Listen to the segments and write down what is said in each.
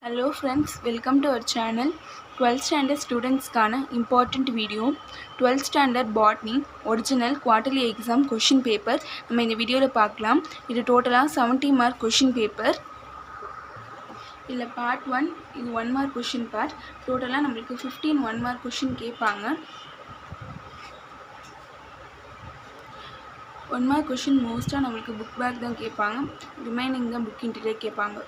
Hello friends, welcome to our channel. 12th standard students கான important video. 12th standard botany original quarterly exam question paper நம்ம இந்த வீடியோல பார்க்கலாம். இது டோட்டலா 70 mark question paper. இல்ல part 1 இது 1 mark question part. டோட்டலா நமக்கு 15 1 mark question கேட்பாங்க. 1 mark question மோஸ்டா நமக்கு book back தான் கேட்பாங்க. ரிமைனிங் தான் book interior கேட்பாங்க.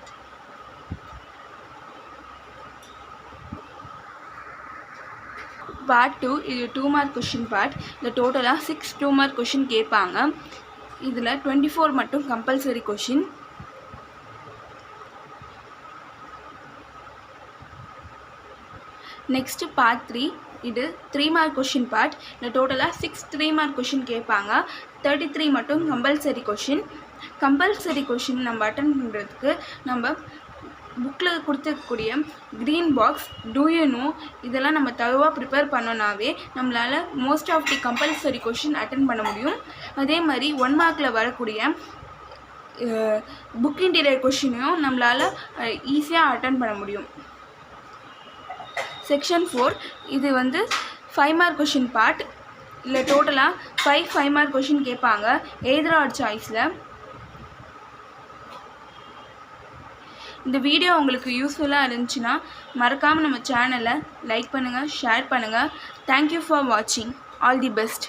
Part 2 இது 2 mark question part. இந்த டோட்டலா 6 2 mark question கேட்பாங்க. இதில் 24 மட்டும் கம்பல்சரி கொஷின். நெக்ஸ்ட் பார்ட் 3 இது 3 mark question part. இந்த டோட்டலா 6 3 mark question கேட்பாங்க. 33 மட்டும் கம்பல்சரி கொஷின். கம்பல்சரி கொஷின் நம்ம அட்டன் பண்ணுறதுக்கு நம்ம புக்கில் கொடுத்துருக்கக்கூடிய green box do you know இதெல்லாம் நம்ம தரவாக ப்ரிப்பேர் பண்ணோன்னாவே நம்மளால் most of the compulsory question attend பண்ண முடியும். அதே மாதிரி 1 மார்க்கில் வரக்கூடிய புக் இன்டீரியர் கொஷினையும் நம்மளால் ஈஸியாக அட்டன் பண்ண முடியும். செக்ஷன் 4 இது 5 mark கொஷின் பார்ட். இல்லை டோட்டலாக 5 mark கொஷின் கேட்பாங்க எய்தர் ஆர் சாய்ஸில். இந்த வீடியோ உங்களுக்கு யூஸ்ஃபுல்லாக இருந்துச்சுன்னா மறக்காமல் நம்ம சேனலை லைக் பண்ணுங்கள், ஷேர் பண்ணுங்கள். தேங்க்யூ ஃபார் வாட்சிங். All the best.